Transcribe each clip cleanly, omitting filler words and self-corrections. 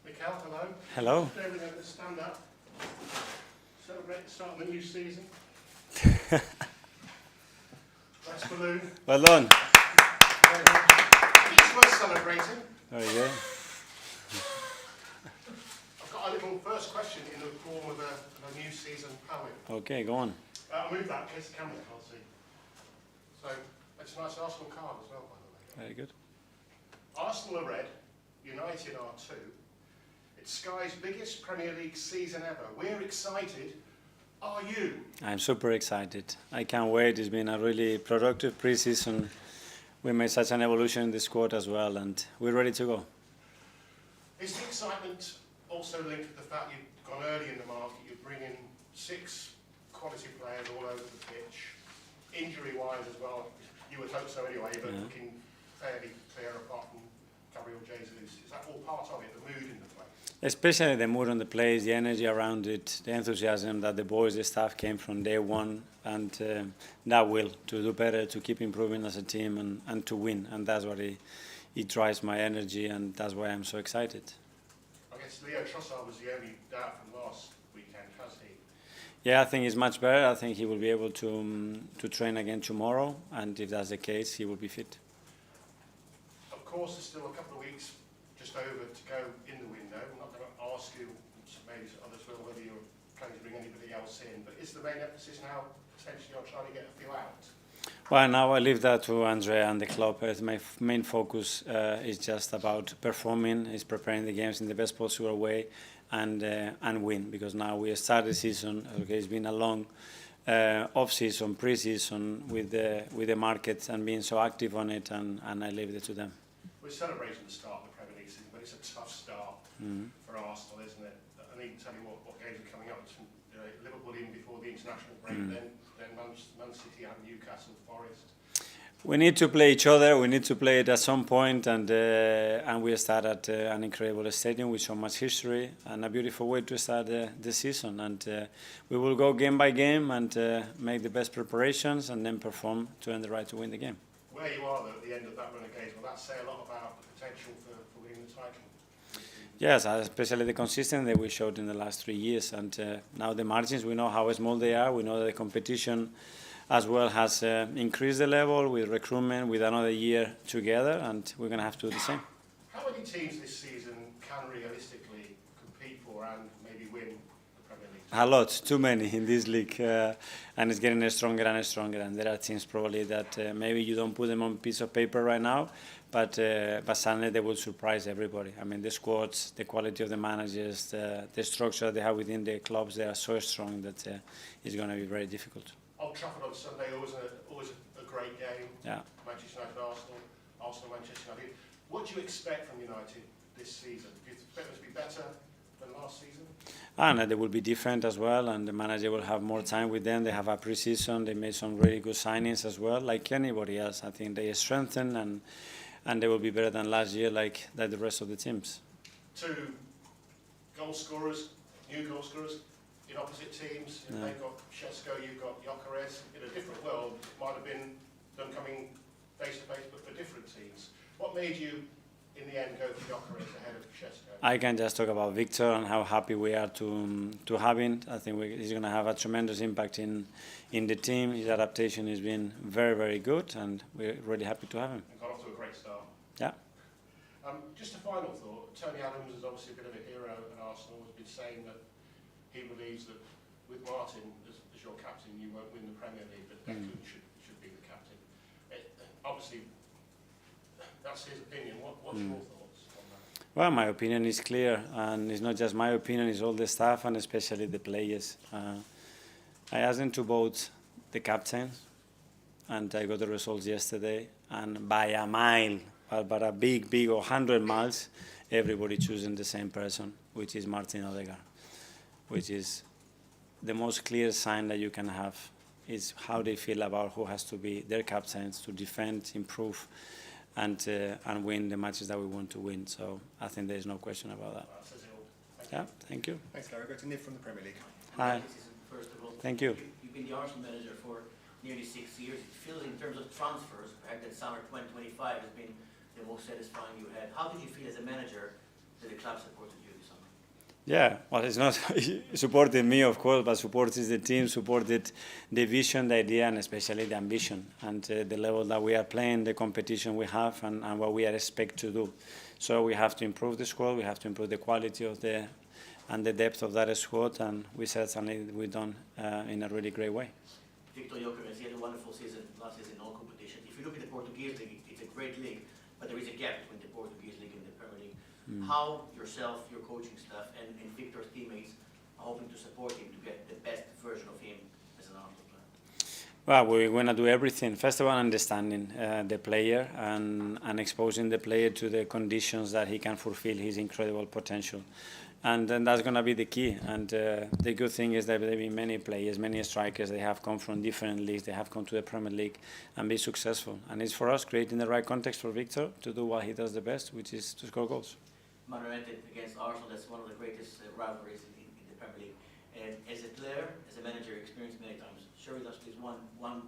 Mikel, hello. Hello. Today we're going to stand up, celebrate the start of the new season. Nice balloon. Well done. Very much. It's worth celebrating. Very good. I've got a little first question in the form of a new season poem. Okay, go on. I'll move that in case the camera can't see. So, it's a nice Arsenal card as well, by the way. Very good. Arsenal are red, United are too. It's Sky's biggest Premier League season ever. We're excited. Are you? I'm super excited. I can't wait. It's been a really productive pre-season. We made such an evolution in the squad as well, and we're ready to go. Is the excitement also linked to the fact you've gone early in the market, you're bringing 6 quality players all over the pitch, injury-wise as well? You would hope so anyway, but looking fairly clear apart from Gabriel Jesus. Is that all part of it, the mood in the place? Especially the mood on the place, the energy around it, the enthusiasm that the boys, the staff came from day one, and that will to do better, to keep improving as a team and to win. And that's what it drives my energy, and that's why I'm so excited. I guess Leo Trossard was the only doubt from last weekend, has he? Yeah, I think he's much better. I think he will be able to train again tomorrow, and if that's the case, he will be fit. Of course, there's still a couple of weeks just over to go in the window. I'm not going to ask you, maybe others will, whether you're planning to bring anybody else in, but is the main emphasis now potentially on trying to get a few out? Well, now I leave that to Andrea and the club. My main focus is just about performing, is preparing the games in the best possible way, and win. Because now we start the season. Okay, it's been a long off-season, pre-season with the markets and being so active on it, and I leave it to them. We're celebrating the start of the Premier League season, but it's a tough start for Arsenal, isn't it? I need to tell you what games are coming up. It's Liverpool in before the international break, then Man City and Newcastle, Forest. We need to play each other. We need to play it at some point, and we start at an incredible stadium with so much history and a beautiful way to start the season. And we will go game by game and make the best preparations and then perform to earn the right to win the game. Where you are, though, at the end of that run of games, will that say a lot about the potential for winning the title? Yes, especially the consistency that we showed in the last 3 years. And now the margins, we know how small they are. We know that the competition as well has increased the level with recruitment, with another year together, and we're going to have to do the same. How many teams this season can realistically compete for and maybe win the Premier League? A lot, too many in this league, and it's getting stronger and stronger. And there are teams probably that maybe you don't put them on a piece of paper right now, but suddenly they will surprise everybody. I mean, the squads, the quality of the managers, the structure they have within the clubs, they are so strong that it's going to be very difficult. Old Trafford on Sunday, always a great game. Yeah. Manchester United, Arsenal, Manchester United. What do you expect from United this season? Do you expect them to be better than last season? And they will be different as well, and the manager will have more time with them. They have a pre-season. They made some really good signings as well, like anybody else. I think they strengthen, and they will be better than last year, like the rest of the teams. 2 goal scorers, new goal scorers in opposite teams. Yeah. They've got Šeško, you've got Gyökeres. In a different world, it might have been them coming face to face, but for different teams. What made you, in the end, go for Gyökeres ahead of Šeško? I can just talk about Victor and how happy we are to have him. I think he's going to have a tremendous impact in the team. His adaptation has been very, very good, and we're really happy to have him. And got off to a great start. Yeah. Just a final thought. Tony Adams is obviously a bit of a hero at Arsenal. Has been saying that he believes that with Martin as your captain, you won't win the Premier League, but Declan should be the captain. Obviously, that's his opinion. What's your thoughts on that? Well, my opinion is clear, and it's not just my opinion, it's all the staff and especially the players. I asked them to vote the captain, and I got the results yesterday, and by a mile, but a big, 100 miles, everybody choosing the same person, which is Martin Odegaard, which is the most clear sign that you can have is how they feel about who has to be their captains to defend, improve, and win the matches that we want to win. So I think there's no question about that. That says it all. Yeah, thank you. Thanks, Gary. Go to Niv from the Premier League. Hi. First of all, Thank you. You've been the Arsenal manager for nearly 6 years. It feels in terms of transfers, perhaps that summer 2025 has been the most satisfying you had. How did you feel as a manager that the club supported you Yeah, well, it's not supporting me, of course, but supported the team, supported the vision, the idea, and especially the ambition, and the level that we are playing, the competition we have, and what we are expected to do. So we have to improve the squad, we have to improve the quality of and the depth of that squad, and we certainly we've done in a really great way. Victor Gyökeres, he had a wonderful season last season in all competition. If you look at the Portuguese league, it's a great league, but there is a gap between the Portuguese league and the Premier League. How yourself, your coaching staff, and Victor's teammates are hoping to support him to get the best version of him as an Arsenal player? Well, we're going to do everything. First of all, understanding the player and exposing the player to the conditions that he can fulfill his incredible potential. And then that's going to be the key. And the good thing is that there have been many players, many strikers, they have come from different leagues, they have come to the Premier League and be successful. And it's for us creating the right context for Victor to do what he does the best, which is to score goals. Man United against Arsenal, that's one of the greatest rivalries in the Premier League. And as a player, as a manager, experienced many times. Share with us please one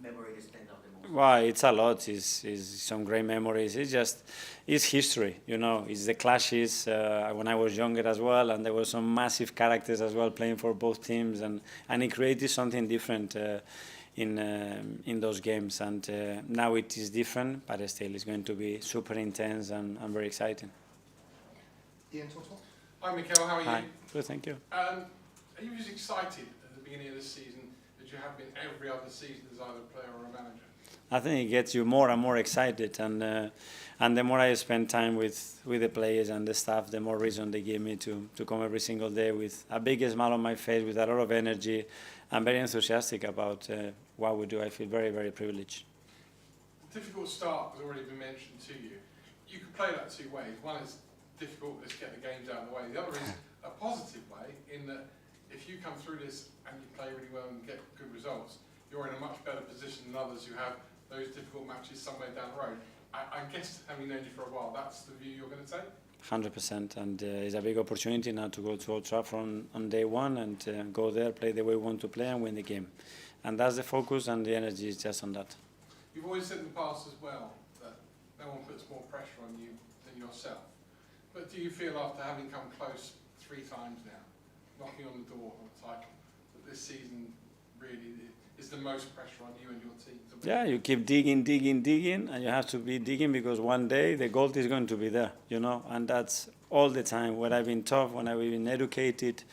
memory that stands out the most. Well, it's a lot. It's some great memories. It's history, you know. It's the clashes when I was younger as well, and there were some massive characters as well playing for both teams, and it created something different in those games. And now it is different, but still it's going to be super intense and very exciting. Ian Tortor? Hi Mikel, how are you? Hi, good, thank you. Are you as excited at the beginning of this season as you have been every other season as either a player or a manager? I think it gets you more and more excited, and the more I spend time with the players and the staff, the more reason they give me to come every single day with a big smile on my face, with a lot of energy. I'm very enthusiastic about what we do. I feel very, very privileged. The difficult start has already been mentioned to you. You can play that two ways. One is difficult, let's get the games out of the way. The other is a positive way, in that if you come through this and you play really well and get good results, you're in a much better position than others who have those difficult matches somewhere down the road. I guess, having known you for a while, that's the view you're going to take? 100%, and it's a big opportunity now to go to Old Trafford on day one and go there, play the way we want to play and win the game. And that's the focus, and the energy is just on that. You've always said in the past as well that no one puts more pressure on you than yourself. But do you feel, after having come close 3 times now, knocking on the door of the title, that this season really is the most pressure on you and your team? Yeah, you keep digging, and you have to be digging because one day the gold is going to be there, you know, and that's all the time. When I've been tough, when I've been educated,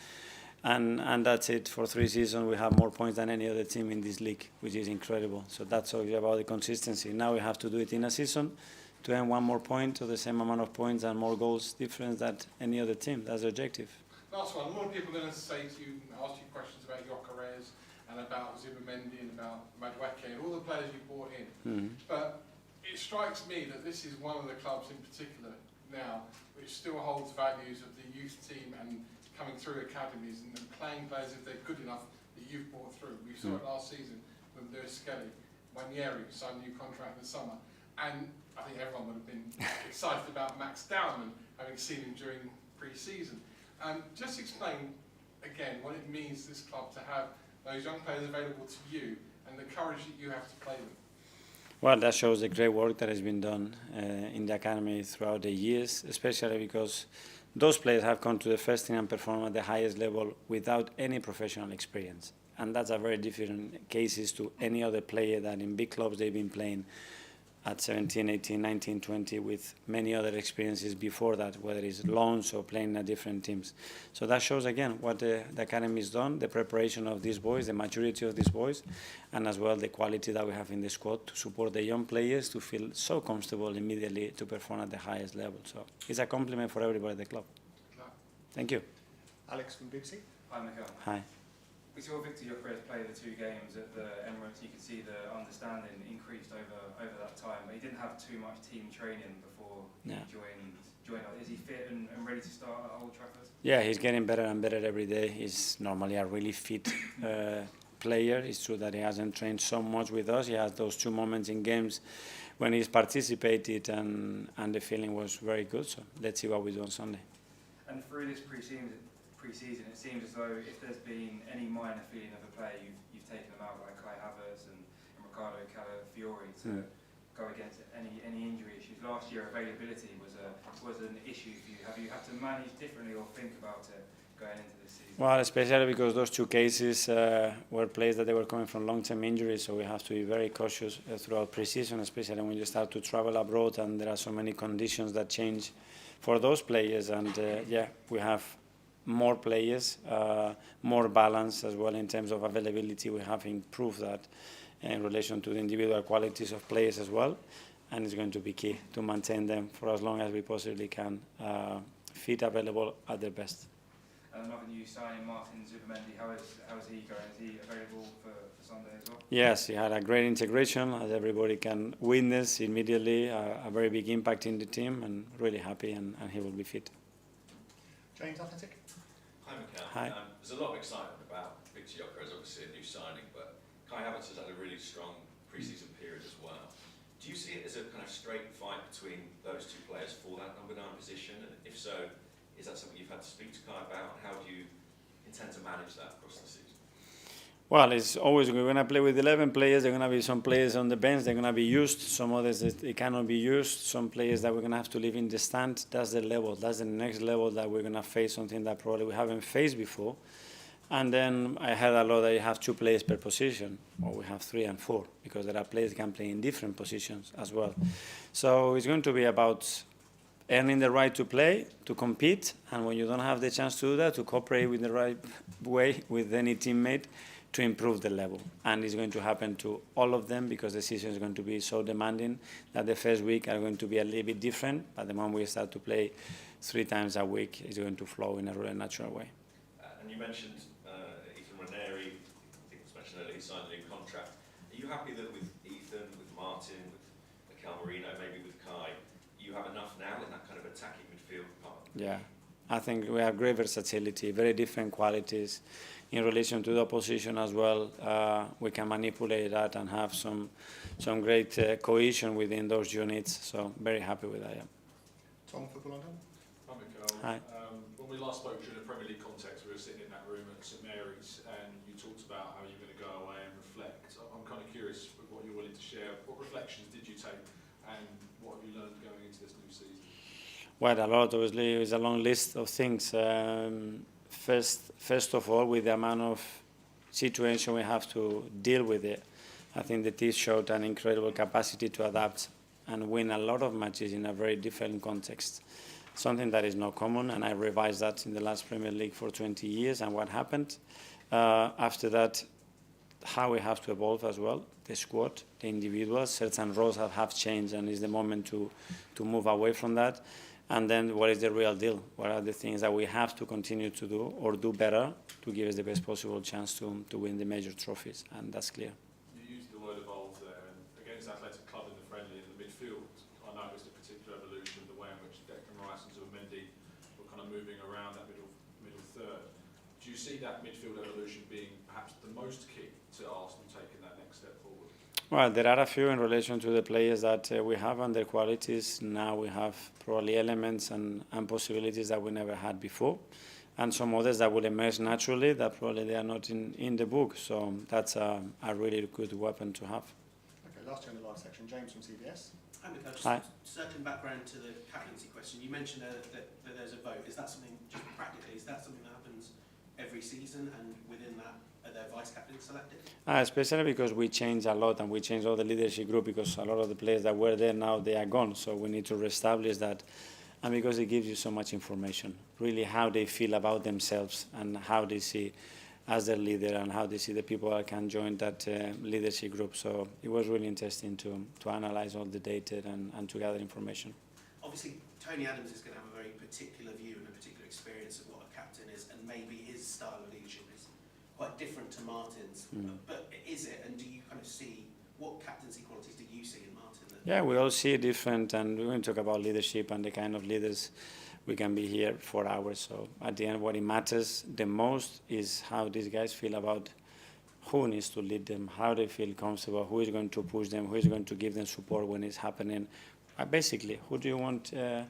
and that's it. For 3 seasons, we have more points than any other team in this league, which is incredible. So that's all about the consistency. Now we have to do it in a season to earn 1 more point, or the same amount of points and more goals difference than any other team. That's the objective. Last one. A lot of people are going to say to you, ask you questions about Gyökeres and about Zubimendi and about Madueke and all the players you brought in. But it strikes me that this is one of the clubs in particular now which still holds values of the youth team and coming through academies and playing players if they're good enough that you've brought through. We saw it last season with Lewis Skelly. Wanyeri signed a new contract in the summer. And I think everyone would have been excited about Max Dowman, having seen him during pre-season. Just explain again what it means, this club, to have those young players available to you and the courage that you have to play them. Well, that shows the great work that has been done in the academy throughout the years, especially because those players have come to the first team and performed at the highest level without any professional experience. And that's a very different cases to any other player that in big clubs they've been playing at 17, 18, 19, 20 with many other experiences before that, whether it's loans or playing at different teams. So that shows again what the academy has done, the preparation of these boys, the maturity of these boys, and as well the quality that we have in the squad to support the young players to feel so comfortable immediately to perform at the highest level. So it's a compliment for everybody at the club. Thank you. Alex from BBC. Hi, Mikel. Hi. We saw Victor Gyökeres play the 2 games at the Emirates. You could see the understanding increased over that time. But he didn't have too much team training before he joined. Is he fit and ready to start at Old Trafford? Yeah, he's getting better and better every day. He's normally a really fit player. It's true that he hasn't trained so much with us. He has those 2 moments in games when he's participated, and the feeling was very good. So let's see what we do on Sunday. And through this pre-season, it seems as though if there's been any minor feeling of a player, you've taken them out, like Kai Havertz and Ricardo Calafiori, to go against any injury issues? Last year, availability was an issue for you. Have you had to manage differently or think about it going into this season? Well, especially because those two cases were players that they were coming from long-term injuries, so we have to be very cautious throughout pre-season, especially when you start to travel abroad and there are so many conditions that change for those players. And yeah, we have more players, more balance as well in terms of availability. We have improved that in relation to the individual qualities of players as well, and it's going to be key to maintain them for as long as we possibly can, fit, available at their best. And another new signing, Martin Zubimendi, how is he going? Is he available for Sunday as well? Yes, he had a great integration, as everybody can witness immediately, a very big impact in the team, and really happy, and he will be fit. James, Athletic. Hi, Mikel. Hi. There's a lot of excitement about Victor Gyökeres, obviously a new signing, but Kai Havertz has had a really strong pre-season period as well. Do you see it as a kind of straight fight between those two players for that number 9 position? And if so, is that something you've had to speak to Kai about? And how do you intend to manage that across the season? Well, it's always, we're going to play with 11 players. There are going to be some players on the bench. They're going to be used. Some others that they cannot be used. Some players that we're going to have to leave in the stand. That's the level. That's the next level that we're going to face, something that probably we haven't faced before. And then I heard a lot that you have 2 players per position, or we have 3 and 4, because there are players that can play in different positions as well. So it's going to be about earning the right to play, to compete, and when you don't have the chance to do that, to cooperate with the right way with any teammate to improve the level. And it's going to happen to all of them because the season is going to be so demanding that the first week are going to be a little bit different, but the moment we start to play 3 times a week, it's going to flow in a really natural way. And you mentioned Ethan Ranieri, I think it was mentioned earlier, he signed a new contract. Are you happy that with Ethan, with Martin, with Mikel Merino, maybe with Kai, you have enough now in that kind of attacking midfield part? Yeah, I think we have great versatility, very different qualities in relation to the opposition as well. We can manipulate that and have some great cohesion within those units. So very happy with that. Yeah. Tom, Football London. Hi, Mikel. Hi. When we last spoke during the Premier League context, we were sitting in that room at St Mary's, and you talked about how you're going to go away and reflect. I'm kind of curious with what you're willing to share. What reflections did you take, and what have you learned going into this new season? Well, a lot, obviously. It's a long list of things. First of all, with the amount of situation we have to deal with it, I think the team showed an incredible capacity to adapt and win a lot of matches in a very different context. Something that is not common, and I revised that in the last Premier League for 20 years, and what happened. After that, how we have to evolve as well, the squad, the individuals, certain roles have changed, and it's the moment to move away from that. And then what is the real deal? What are the things that we have to continue to do or do better to give us the best possible chance to win the major trophies? And that's clear. You used the word evolve there, and against Athletic Club in the friendly in the midfield, I noticed a particular evolution, the way in which Declan Rice and Zubimendi were kind of moving around that middle third. Do you see that midfield evolution being perhaps the most key to Arsenal taking that next step forward? Well, there are a few in relation to the players that we have and their qualities. Now we have probably elements and possibilities that we never had before, and some others that will emerge naturally that probably they are not in the book. So that's a really good weapon to have. Okay, last year in the live section, James from CBS. Hi, Mikel. Just Hi. circling back around to the captaincy question, you mentioned that there's a vote. Is that something, just practically, is that something that happens every season, and within that, are there vice captains selected? Especially because we change a lot, and we change all the leadership group because a lot of the players that were there now, they are gone. So we need to reestablish that. And because it gives you so much information, really how they feel about themselves and how they see as their leader and how they see the people that can join that leadership group. So it was really interesting to analyze all the data and to gather information. Obviously, Tony Adams is going to have a very particular view and a particular experience of what a captain is, and maybe his style of leadership is quite different to Martin's. But is it, and do you kind of see, what captaincy qualities do you see in Martin? Yeah, we all see it different, and we're going to talk about leadership and the kind of leaders. We can be here for hours. So at the end, what it matters the most is how these guys feel about who needs to lead them, how they feel comfortable, who is going to push them, who is going to give them support when it's happening. Basically, who do you want to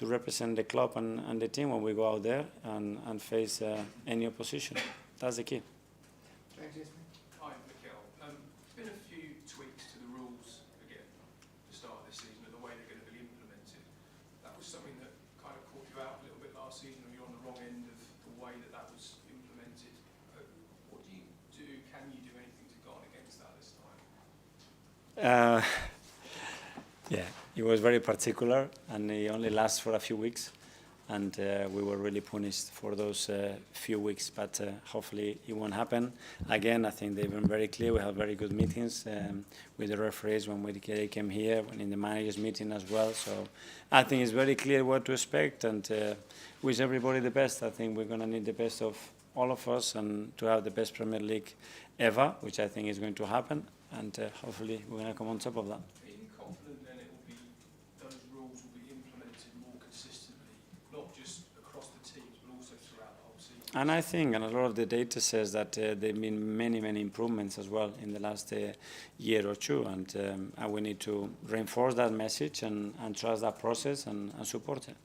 represent the club and the team when we go out there and face any opposition? That's the key. James, yes, Hi, Mikel. There's been a few tweaks to the rules again way that that was implemented. What do you do? Can you do anything to guard against that this time? Yeah, he was very particular, and he only lasts for a few weeks, and we were really punished for those few weeks, but hopefully it won't happen. Again, I think they've been very clear. We have very good meetings with the referees when they came here, when in the managers meeting as well, so I think it's very clear what to expect, and wish everybody the best. I think we're going to need the best of all of us, and to have the best Premier League ever, which I think is going to happen, and hopefully we're going to come on top of that. Are you confident then those rules will be implemented more consistently, not just across the teams, but also throughout the whole season? And I think, and a lot of the data says that there have been many improvements as well in the last year or two, and we need to reinforce that message and trust that process and support it.